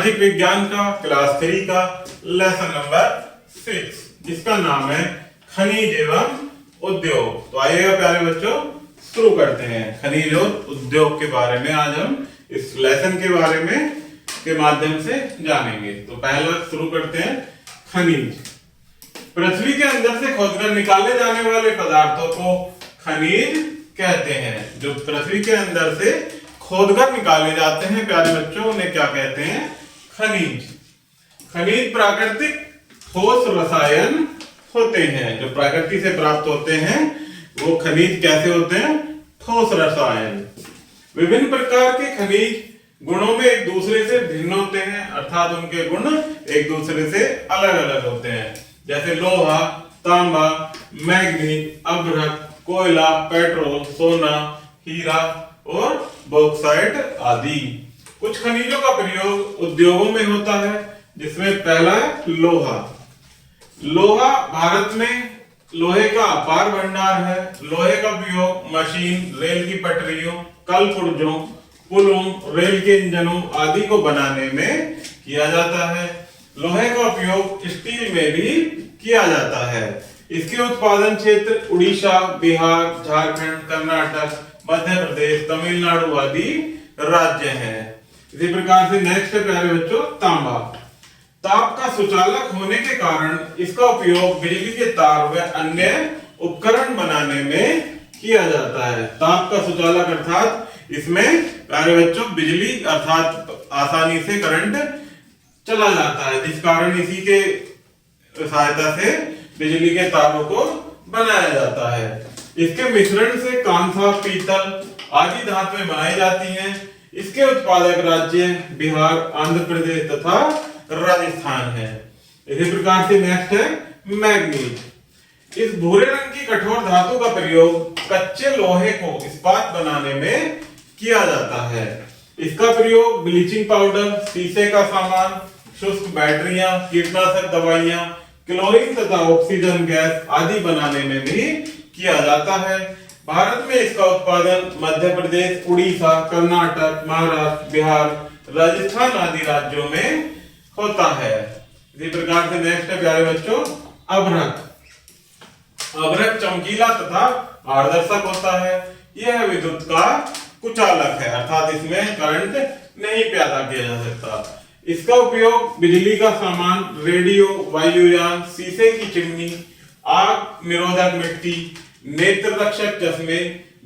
सामाजिक विज्ञान का क्लास 3 का लेसन नंबर 6, जिसका नाम है खनिज एवं उद्योग। तो आइएगा प्यारे बच्चों, शुरू करते हैं। खनिज और उद्योग के बारे में आज हम इस लेसन के बारे में के माध्यम से जानेंगे। तो पहला शुरू करते हैं खनिज। पृथ्वी के अंदर से खोदकर निकाले जाने वाले पदार्थों को खनिज कहते हैं। जो पृथ्वी के अंदर से खोदकर निकाले जाते हैं प्यारे बच्चों, उन्हें क्या कहते हैं? खनिज। खनिज प्राकृतिक ठोस रसायन होते हैं। जो प्रकृति से प्राप्त होते हैं वो खनिज कैसे होते हैं? ठोस रसायन। विभिन्न प्रकार के खनिज गुणों में एक दूसरे से भिन्न होते हैं, अर्थात उनके गुण एक दूसरे से अलग अलग होते हैं। जैसे लोहा, तांबा, मैग्नीज, अभ्रक, कोयला, पेट्रोल, सोना, हीरा और बॉक्साइट आदि। कुछ खनिजों का प्रयोग उद्योगों में होता है, जिसमें पहला है लोहा। लोहा भारत में लोहे का अपार भंडार है। लोहे का उपयोग मशीन, रेल की पटरियों, कल पुर्जों, पुलों, रेल के इंजनों आदि को बनाने में किया जाता है। लोहे का उपयोग स्टील में भी किया जाता है। इसके उत्पादन क्षेत्र उड़ीसा, बिहार, झारखंड, कर्नाटक, मध्य प्रदेश, तमिलनाडु आदि राज्य हैं। इसी प्रकार से नेक्स्ट है प्यारे बच्चों तांबा। ताप का सुचालक होने के कारण इसका उपयोग बिजली के तार व अन्य उपकरण बनाने में किया जाता है। ताप का सुचालक अर्थात इसमें प्यारे बच्चों बिजली अर्थात आसानी से करंट चला जाता है, जिस कारण इसी के सहायता से बिजली के तारों को बनाया जाता है। इसके मिश्रण से कांसा, पीतल आदि धातुएं बनाई जाती हैं। इसके उत्पादक राज्य बिहार, आंध्र प्रदेश तथा राजस्थान है। इसी प्रकार से नेक्स्ट है मैग्नीज। इस भूरे रंग की कठोर धातु का प्रयोग कच्चे लोहे को इस्पात बनाने में किया जाता है। इसका प्रयोग ब्लीचिंग पाउडर, शीशे का सामान, शुष्क बैटरियां, कीटनाशक दवाइयां, क्लोरीन तथा ऑक्सीजन गैस आदि बनाने में भी किया जाता है। भारत में इसका उत्पादन मध्य प्रदेश, उड़ीसा, कर्नाटक, महाराष्ट्र, बिहार, राजस्थान आदि राज्यों में होता है। इसी प्रकार से नेक्स्ट है प्यारे बच्चों अभ्रक। अभ्रक चमकीला तथा पारदर्शक होता है। यह विद्युत का कुचालक है, अर्थात इसमें करंट नहीं पैदा किया जा सकता। इसका उपयोग बिजली का सामान, रेडियो, वायुयान, शीशे की चिमनी, आग निरोधक मिट्टी, नेत्र रक्षक चश्मे,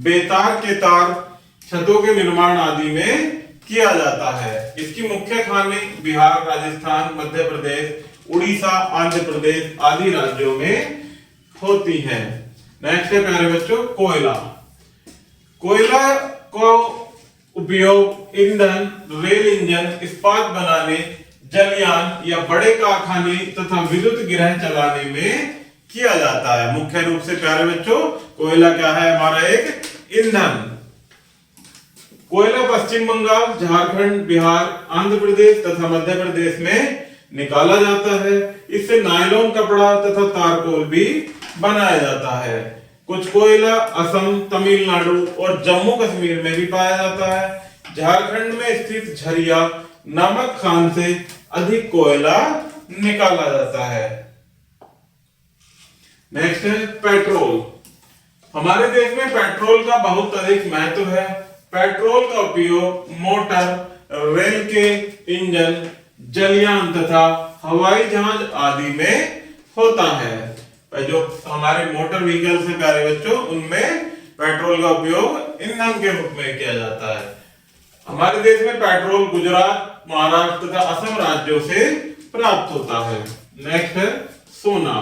बेतार के तार, छतों के निर्माण आदि में किया जाता है। इसकी मुख्य खाने बिहार, राजस्थान, मध्य प्रदेश, उड़ीसा, आंध्र प्रदेश आदि राज्यों में होती हैं। नेक्स्ट है प्यारे बच्चों कोयला। कोयला को उपयोग ईंधन, रेल इंजन, इस्पात बनाने, जलयान या बड़े कारखाने तथा विद्युत गृह चलाने में किया जाता है। मुख्य रूप से प्यारे बच्चों कोयला क्या है? हमारा एक ईंधन। कोयला पश्चिम बंगाल, झारखंड, बिहार, आंध्र प्रदेश तथा मध्य प्रदेश में निकाला जाता है। इससे नायलॉन कपड़ा तथा तारकोल भी बनाया जाता है। कुछ कोयला असम, तमिलनाडु और जम्मू कश्मीर में भी पाया जाता है। झारखंड में स्थित झरिया नामक खान से अधिक कोयला निकाला जाता है। नेक्स्ट है पेट्रोल। हमारे देश में पेट्रोल का बहुत अधिक महत्व है। पेट्रोल का उपयोग मोटर, रेल के इंजन, जलयान तथा हवाई जहाज आदि में होता है। जो हमारे मोटर व्हीकल्स हैं प्यारे बच्चों, उनमें पेट्रोल का उपयोग ईंधन के रूप में किया जाता है। हमारे देश में पेट्रोल गुजरात, महाराष्ट्र तथा असम राज्यों से प्राप्त होता है। नेक्स्ट है सोना।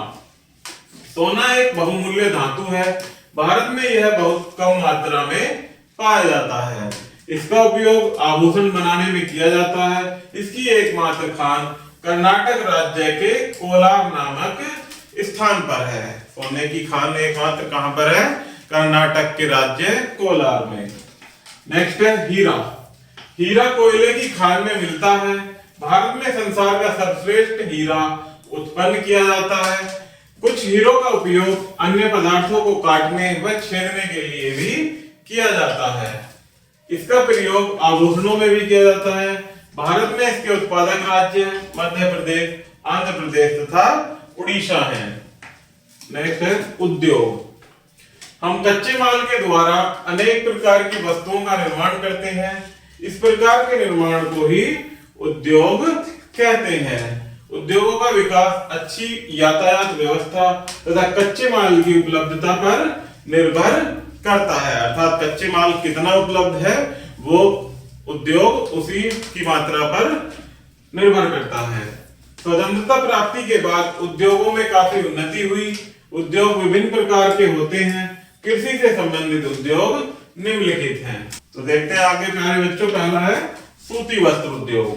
सोना एक बहुमूल्य धातु है। भारत में यह बहुत कम मात्रा में पाया जाता है। इसका उपयोग आभूषण बनाने में किया जाता है। इसकी एकमात्र खान कर्नाटक राज्य के कोलार नामक स्थान पर है। सोने की खान एकमात्र कहां पर है? कर्नाटक के राज्य कोलार में। नेक्स्ट है हीरा। हीरा कोयले की खान में मिलता है। भारत में संसार का सर्वश्रेष्ठ हीरा उत्पन्न किया जाता है। कुछ हीरो का उपयोग अन्य पदार्थों को काटने व छेदने के लिए भी किया जाता है। इसका प्रयोग आभूषणों में भी किया जाता है। भारत में इसके उत्पादक राज्य मध्य प्रदेश, आंध्र प्रदेश तथा उड़ीसा हैं। नेक्स्ट है उद्योग। हम कच्चे माल के द्वारा अनेक प्रकार की वस्तुओं का निर्माण करते हैं। इस प्रकार के निर्माण को ही उद्योग कहते हैं। उद्योगों का विकास अच्छी यातायात व्यवस्था तथा कच्चे माल की उपलब्धता पर निर्भर करता है। अर्थात कच्चे माल कितना उपलब्ध है वो उद्योग उसी की मात्रा पर निर्भर करता है। स्वतंत्रता प्राप्ति के बाद उद्योगों में काफी उन्नति हुई। उद्योग विभिन्न प्रकार के होते हैं। कृषि से संबंधित उद्योग निम्नलिखित हैं। तो देखते हैं आगे प्यारे बच्चों, पहला है सूती वस्त्र उद्योग।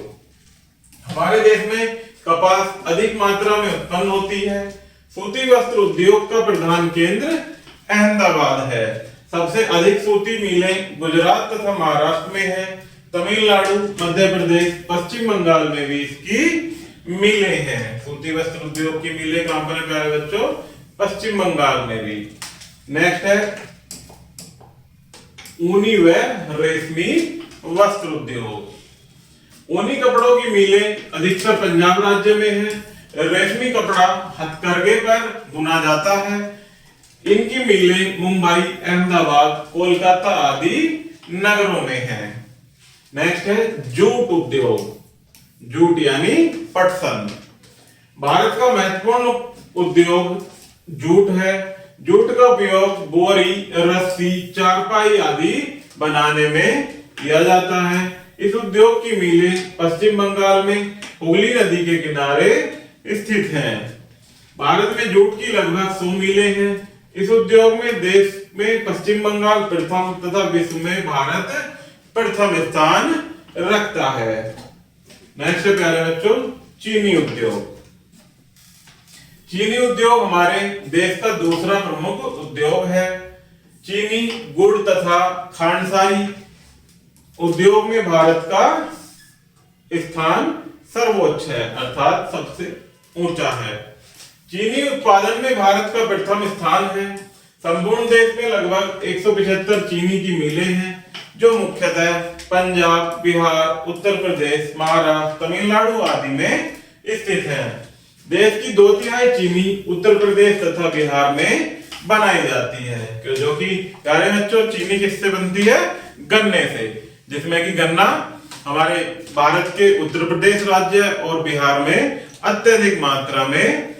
हमारे देश में कपास अधिक मात्रा में उत्पन्न होती है। सूती वस्त्र उद्योग का प्रधान केंद्र अहमदाबाद है। सबसे अधिक सूती मिलें गुजरात तथा महाराष्ट्र में है। तमिलनाडु, मध्य प्रदेश, पश्चिम बंगाल में भी इसकी मिलें हैं। सूती वस्त्र उद्योग की मिलें कहां पर है प्यारे बच्चों? पश्चिम बंगाल में भी। नेक्स्ट है ऊनी व रेशमी वस्त्र उद्योग। ऊनी कपड़ों की मिलें अधिकतर पंजाब राज्य में है। रेशमी कपड़ा हथकरघे पर बुना जाता है। इनकी मिलें मुंबई, अहमदाबाद, कोलकाता आदि नगरों में हैं। नेक्स्ट है जूट उद्योग। जूट यानी पटसन। भारत का महत्वपूर्ण उद्योग जूट है। जूट का उपयोग बोरी, रस्सी, चारपाई आदि बनाने में किया जाता है। इस उद्योग की मिलें पश्चिम बंगाल में हुगली नदी के किनारे स्थित हैं। भारत में जूट की लगभग 100 मिलें हैं। इस उद्योग में देश में पश्चिम बंगाल प्रथम तथा विश्व में भारत प्रथम स्थान रखता है। नेक्स्ट है प्यारे बच्चों चीनी उद्योग। चीनी उद्योग हमारे देश का दूसरा प्रमुख उद्योग है। चीनी गुड़ तथा खांडसारी उद्योग में भारत का स्थान सर्वोच्च है, अर्थात सबसे ऊंचा है। चीनी उत्पादन में भारत का प्रथम स्थान है। संपूर्ण देश में लगभग 175 चीनी की मिलें हैं जो मुख्यतः पंजाब, बिहार, उत्तर प्रदेश, महाराष्ट्र, तमिलनाडु आदि में स्थित हैं। देश की 2/3 चीनी उत्तर प्रदेश तथा बिहार में बनाई जाती है। जो कि प्यारे बच्चों चीनी किससे बनती है? गन्ने से, जिसमें कि गन्ना हमारे भारत के उत्तर प्रदेश राज्य और बिहार में अत्यधिक मात्रा में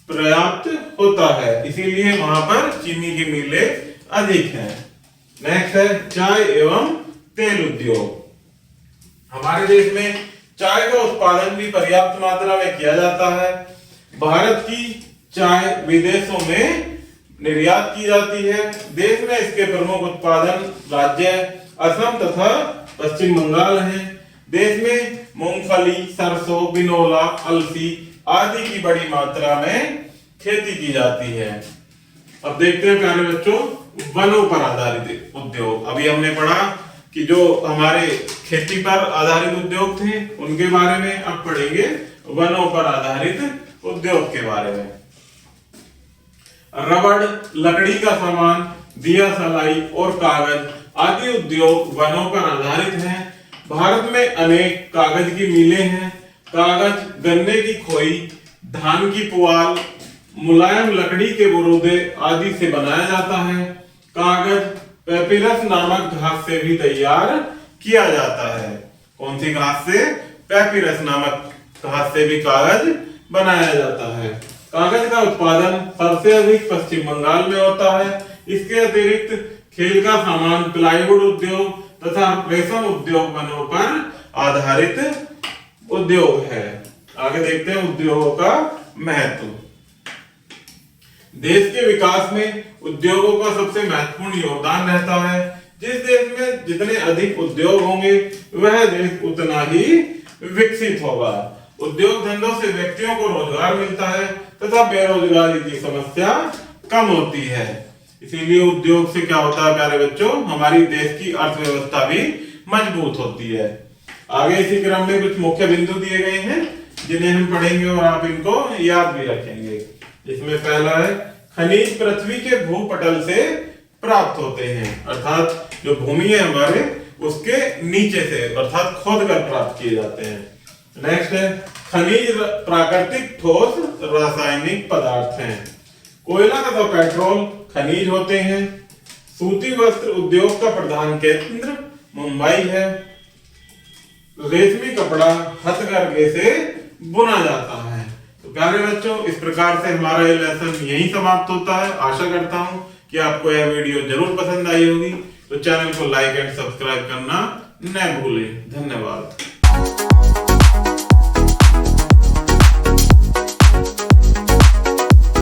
पर्याप्त होता है, इसीलिए वहां पर चीनी की मिलें अधिक हैं। नेक्स्ट है चाय एवं तेल उद्योग। हमारे देश में चाय का उत्पादन भी पर्याप्त मात्रा में किया जाता है। भारत की चाय विदेशों में निर्यात की जाती है। देश में इसके प्रमुख उत्पादन राज्य असम तथा पश्चिम बंगाल हैं। देश में मूंगफली, सरसों, बिनोला, अलसी आदि की बड़ी मात्रा में खेती की जाती है। अब देखते हैं प्यारे बच्चों वनों पर आधारित उद्योग। अभी हमने पढ़ा कि जो हमारे खेती पर आधारित उद्योग थे उनके बारे में, अब पढ़ेंगे वनों पर आधारित उद्योग के बारे में। रबड़, लकड़ी का सामान, दिया सलाई और कागज आदि उद्योग वनों पर आधारित हैं। भारत में अनेक कागज की मिलें हैं। कागज गन्ने की खोई, धान की पुआल, मुलायम लकड़ी के बुरूदे आदि से बनाया जाता है। कागज पेपिरस नामक घास से भी तैयार किया जाता है। कौन सी घास से? पेपिरस नामक घास से भी कागज बनाया जाता है। कागज का उत्पादन सबसे अधिक पश्चिम बंगाल में होता है। इसके अतिरिक्त खेल का सामान, प्लाईवुड उद्योग तथा रेशम उद्योग वनों पर आधारित उद्योग है। आगे देखते हैं उद्योगों का महत्व। देश के विकास में उद्योगों का सबसे महत्वपूर्ण योगदान रहता है। जिस देश में जितने अधिक उद्योग होंगे वह देश उतना ही विकसित होगा। उद्योग धंधों से व्यक्तियों को रोजगार मिलता है तथा बेरोजगारी की समस्या कम होती है। इसीलिए उद्योग से क्या होता है प्यारे बच्चों? हमारी देश की अर्थव्यवस्था भी मजबूत होती है। आगे इसी क्रम में कुछ मुख्य बिंदु दिए गए हैं जिन्हें हम पढ़ेंगे और आप इनको याद भी रखेंगे। इसमें पहला है खनिज पृथ्वी के भूपटल से प्राप्त होते हैं, अर्थात जो भूमि है हमारे उसके नीचे से अर्थात खोद कर प्राप्त किए जाते हैं। नेक्स्ट है खनिज प्राकृतिक ठोस रासायनिक पदार्थ हैं। कोयला तथा पेट्रोल खनिज होते हैं। सूती वस्त्र उद्योग का प्रधान केंद्र मुंबई है। रेशमी कपड़ा हथकरघे से बुना जाता है। तो प्यारे बच्चों, इस प्रकार से हमारा ये लेसन यहीं समाप्त होता है। आशा करता हूं कि आपको यह वीडियो जरूर पसंद आई होगी। तो चैनल को लाइक एंड सब्सक्राइब करना न भूलें। धन्यवाद।